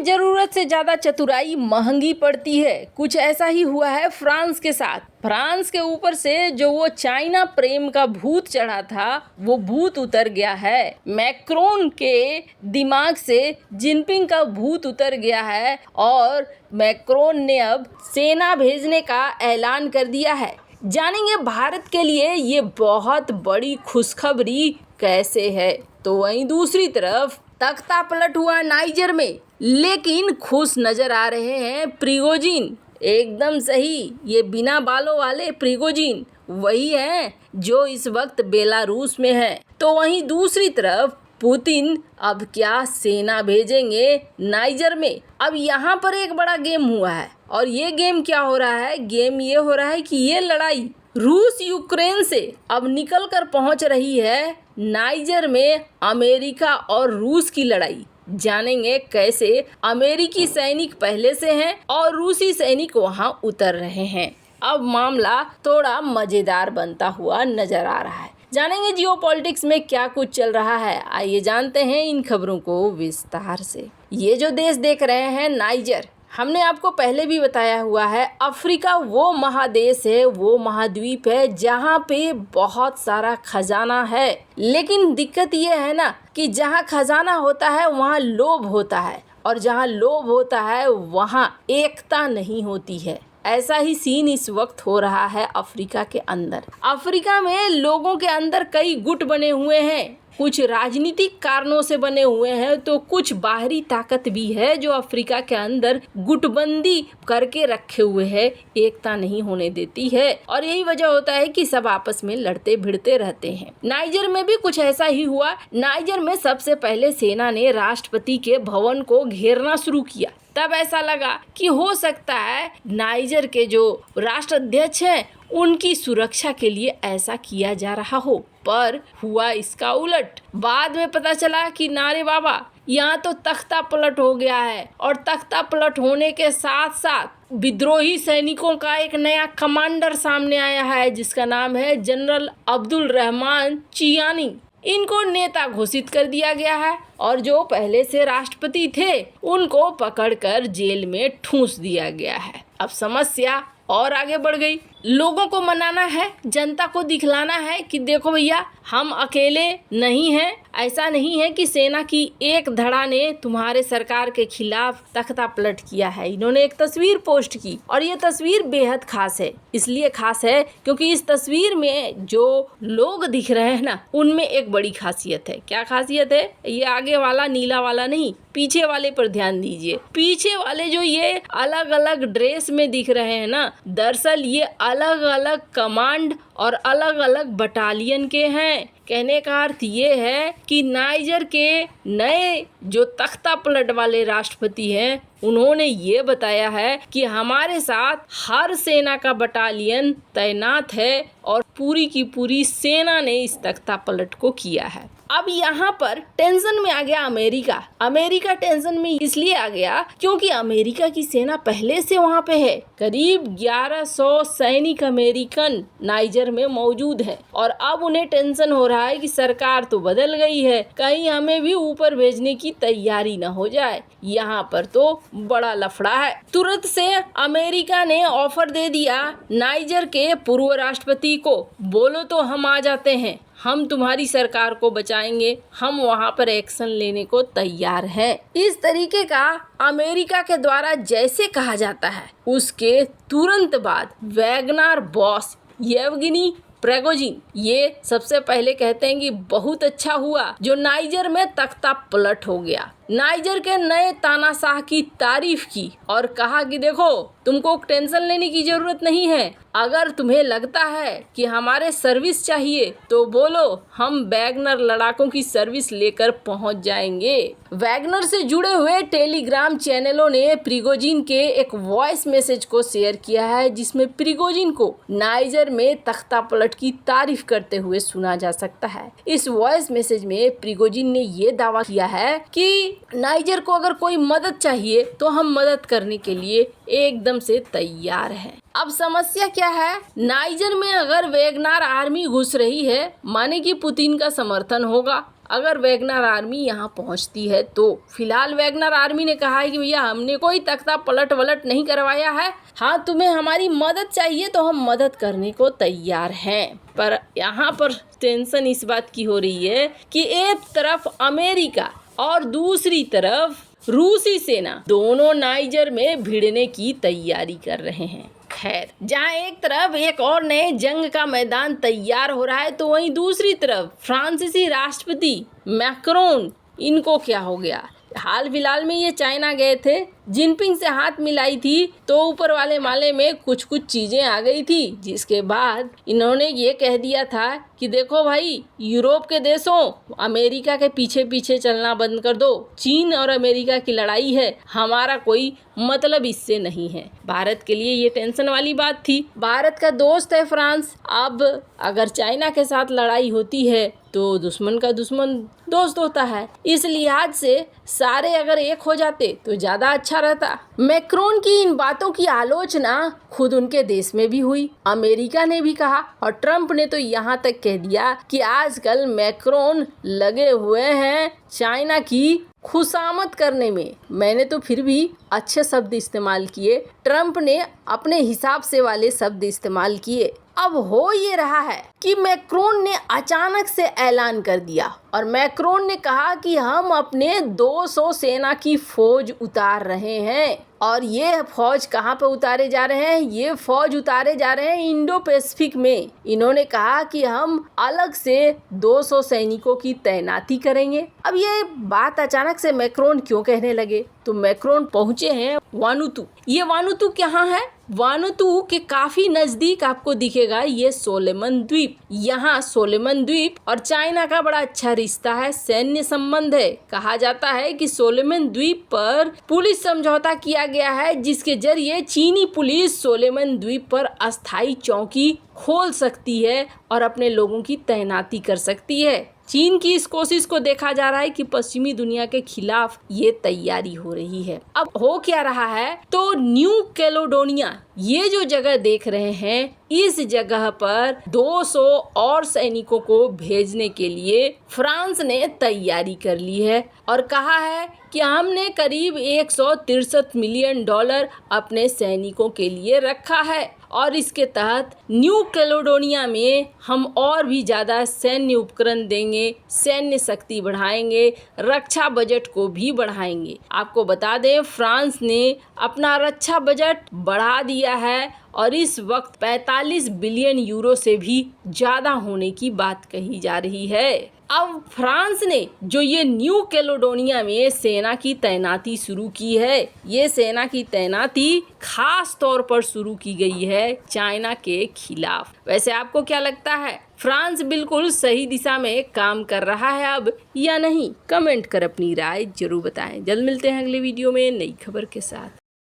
जरूरत से ज्यादा चतुराई महंगी पड़ती है। कुछ ऐसा ही हुआ है फ्रांस के साथ। फ्रांस के ऊपर से जो वो चाइना प्रेम का भूत चढ़ा था वो भूत उतर गया है। मैक्रोन के दिमाग से जिनपिंग का भूत उतर गया है और मैक्रोन ने अब सेना भेजने का ऐलान कर दिया है। जानेंगे भारत के लिए ये बहुत बड़ी खुशखबरी कैसे है। तो वहीं दूसरी तरफ तख्ता पलट हुआ नाइजर में, लेकिन खुश नजर आ रहे हैं प्रिगोजिन। एकदम सही, ये बिना बालों वाले प्रिगोजिन वही हैं जो इस वक्त बेलारूस में है। तो वहीं दूसरी तरफ पुतिन अब क्या सेना भेजेंगे नाइजर में। अब यहाँ पर एक बड़ा गेम हुआ है और ये गेम क्या हो रहा है, गेम ये हो रहा है कि ये लड़ाई रूस यूक्रेन से अब निकल कर पहुंच रही है नाइजर में अमेरिका और रूस की लड़ाई। जानेंगे कैसे अमेरिकी सैनिक पहले से हैं और रूसी सैनिक वहां उतर रहे हैं। अब मामला थोड़ा मजेदार बनता हुआ नजर आ रहा है। जानेंगे जियोपॉलिटिक्स में क्या कुछ चल रहा है। आइए जानते हैं इन खबरों को विस्तार से। ये जो देश देख रहे हैं नाइजर, हमने आपको पहले भी बताया हुआ है, अफ्रीका वो महादेश है, वो महाद्वीप है जहाँ पे बहुत सारा खजाना है। लेकिन दिक्कत ये है ना कि जहाँ खजाना होता है वहाँ लोभ होता है और जहाँ लोभ होता है वहाँ एकता नहीं होती है। ऐसा ही सीन इस वक्त हो रहा है अफ्रीका के अंदर। अफ्रीका में लोगों के अंदर कई गुट बने हुए हैं, कुछ राजनीतिक कारणों से बने हुए हैं तो कुछ बाहरी ताकत भी है जो अफ्रीका के अंदर गुटबंदी करके रखे हुए है, एकता नहीं होने देती है और यही वजह होता है कि सब आपस में लड़ते भिड़ते रहते हैं। नाइजर में भी कुछ ऐसा ही हुआ। नाइजर में सबसे पहले सेना ने राष्ट्रपति के भवन को घेरना शुरू किया। तब ऐसा लगा कि हो सकता है नाइजर के जो राष्ट्राध्यक्ष हैं उनकी सुरक्षा के लिए ऐसा किया जा रहा हो, पर हुआ इसका उलट। बाद में पता चला कि नारे बाबा, यहाँ तो तख्ता पलट हो गया है और तख्ता पलट होने के साथ साथ विद्रोही सैनिकों का एक नया कमांडर सामने आया है जिसका नाम है जनरल अब्दुल रहमान चियानी। इनको नेता घोषित कर दिया गया है और जो पहले से राष्ट्रपति थे उनको पकड़कर जेल में ठूंस दिया गया है। अब समस्या और आगे बढ़ गई। लोगों को मनाना है, जनता को दिखलाना है कि देखो भैया हम अकेले नहीं हैं। ऐसा नहीं है कि सेना की एक धड़ा ने तुम्हारे सरकार के खिलाफ तख्ता पलट किया है। इन्होंने एक तस्वीर पोस्ट की और ये तस्वीर बेहद खास है। इसलिए खास है क्योंकि इस तस्वीर में जो लोग दिख रहे हैं ना, उनमें एक बड़ी खासियत है। क्या खासियत है? ये आगे वाला नीला वाला नहीं, पीछे वाले पर ध्यान दीजिए। पीछे वाले जो ये अलग अलग ड्रेस में दिख रहे हैं ना, दरअसल ये अलग अलग कमांड और अलग अलग बटालियन के हैं। कहने का अर्थ ये है कि नाइजर के नए जो तख्ता पलट वाले राष्ट्रपति हैं उन्होंने ये बताया है कि हमारे साथ हर सेना का बटालियन तैनात है और पूरी की पूरी सेना ने इस तख्ता पलट को किया है। अब यहाँ पर टेंशन में आ गया अमेरिका। अमेरिका टेंशन में इसलिए आ गया क्योंकि अमेरिका की सेना पहले से वहाँ पे है। करीब 1100 सैनिक अमेरिकन नाइजर में मौजूद है और अब उन्हें टेंशन हो रहा है कि सरकार तो बदल गई है, कहीं हमें भी ऊपर भेजने की तैयारी न हो जाए। यहाँ पर तो बड़ा लफड़ा है। तुरंत से अमेरिका ने ऑफर दे दिया नाइजर के पूर्व राष्ट्रपति को, बोलो तो हम आ जाते हैं, हम तुम्हारी सरकार को बचाएंगे, हम वहां पर एक्शन लेने को तैयार हैं। इस तरीके का अमेरिका के द्वारा जैसे कहा जाता है उसके तुरंत बाद वैगनर बॉस येवगेनी प्रिगोजिन ये सबसे पहले कहते हैं कि बहुत अच्छा हुआ जो नाइजर में तख्ता पलट हो गया। नाइजर के नए तानाशाह की तारीफ की और कहा कि देखो तुमको टेंशन लेने की जरूरत नहीं है, अगर तुम्हें लगता है कि हमारे सर्विस चाहिए तो बोलो, हम वैगनर लड़ाकों की सर्विस लेकर पहुंच जाएंगे। वैगनर से जुड़े हुए टेलीग्राम चैनलों ने प्रिगोजिन के एक वॉइस मैसेज को शेयर किया है जिसमें प्रिगोजिन को नाइजर में तख्ता पलट की तारीफ करते हुए सुना जा सकता है। इस वॉइस मैसेज में प्रिगोजिन ने ये दावा किया है कि नाइजर को अगर कोई मदद चाहिए तो हम मदद करने के लिए एकदम से तैयार हैं। अब समस्या क्या है, नाइजर में अगर वैगनर आर्मी घुस रही है माने कि पुतिन का समर्थन होगा। अगर वैगनर आर्मी यहाँ पहुँचती है तो। फिलहाल वैगनर आर्मी ने कहा है कि भैया हमने कोई तख्ता पलट वलट नहीं करवाया है, हाँ तुम्हें हमारी मदद चाहिए तो हम मदद करने को तैयार हैं। पर यहाँ पर टेंशन इस बात की हो रही है कि एक तरफ अमेरिका और दूसरी तरफ रूसी सेना दोनों नाइजर में भिड़ने की तैयारी कर रहे हैं। खैर, जहाँ एक तरफ एक और नए जंग का मैदान तैयार हो रहा है तो वहीं दूसरी तरफ फ्रांसीसी राष्ट्रपति मैक्रोन, इनको क्या हो गया। हाल फिलहाल में ये चाइना गए थे, जिनपिंग से हाथ मिलाई थी तो ऊपर वाले माले में कुछ चीजें आ गई थी, जिसके बाद इन्होंने ये कह दिया था कि देखो भाई, यूरोप के देशों, अमेरिका के पीछे पीछे चलना बंद कर दो। चीन और अमेरिका की लड़ाई है, हमारा कोई मतलब इससे नहीं है। भारत के लिए ये टेंशन वाली बात थी। भारत का दोस्त है फ्रांस, अब अगर चाइना के साथ लड़ाई होती है तो दुश्मन का दुश्मन दोस्त होता है। इस लिहाज से सारे अगर एक हो जाते तो ज्यादा अच्छा रहता। मैक्रोन की इन बातों की आलोचना खुद उनके देश में भी हुई, अमेरिका ने भी कहा और ट्रंप ने तो यहाँ तक कह दिया कि आजकल मैक्रोन लगे हुए हैं चाइना की खुशामद करने में। मैंने तो फिर भी अच्छे शब्द इस्तेमाल किए, ट्रंप ने अपने हिसाब से वाले शब्द इस्तेमाल किए। अब हो ये रहा है कि मैक्रोन ने अचानक से ऐलान कर दिया और मैक्रोन ने कहा कि हम अपने 200 सेना की फौज उतार रहे हैं। और ये फौज कहाँ पे उतारे जा रहे हैं? ये फौज उतारे जा रहे हैं इंडो पैसिफिक में। इन्होंने कहा कि हम अलग से 200 सैनिकों की तैनाती करेंगे। अब ये बात अचानक से मैक्रोन क्यों कहने लगे? तो मैक्रोन पहुंचे हैं वानुतु। ये वानुतु कहाँ है? वानुतु के काफी नजदीक आपको दिखेगा ये सोलोमन द्वीप। यहाँ सोलोमन द्वीप और चाइना का बड़ा अच्छा रिश्ता है, सैन्य संबंध है। कहा जाता है कि सोलोमन द्वीप पर पुलिस समझौता किया गया है, जिसके जरिए चीनी पुलिस सोलोमन द्वीप पर अस्थायी चौकी खोल सकती है और अपने लोगों की तैनाती कर सकती है। चीन की इस कोशिश को देखा जा रहा है कि पश्चिमी दुनिया के खिलाफ ये तैयारी हो रही है। अब हो क्या रहा है, तो न्यू कैलेडोनिया, ये जो जगह देख रहे हैं, इस जगह पर 200 और सैनिकों को भेजने के लिए फ्रांस ने तैयारी कर ली है और कहा है कि हमने करीब $163 मिलियन अपने सैनिकों के लिए रखा है और इसके तहत न्यू कैलेडोनिया में हम और भी ज़्यादा सैन्य उपकरण देंगे, सैन्य शक्ति बढ़ाएंगे, रक्षा बजट को भी बढ़ाएंगे। आपको बता दें, फ्रांस ने अपना रक्षा बजट बढ़ा दिया है और इस वक्त 45 बिलियन यूरो से भी ज़्यादा होने की बात कही जा रही है। अब फ्रांस ने जो ये न्यू कैलेडोनिया में सेना की तैनाती शुरू की है, ये सेना की तैनाती खास तौर पर शुरू की गई है चाइना के खिलाफ। वैसे आपको क्या लगता है, फ्रांस बिल्कुल सही दिशा में काम कर रहा है अब या नहीं? कमेंट कर अपनी राय जरूर बताएं। जल्द मिलते हैं अगले वीडियो में नई खबर के साथ।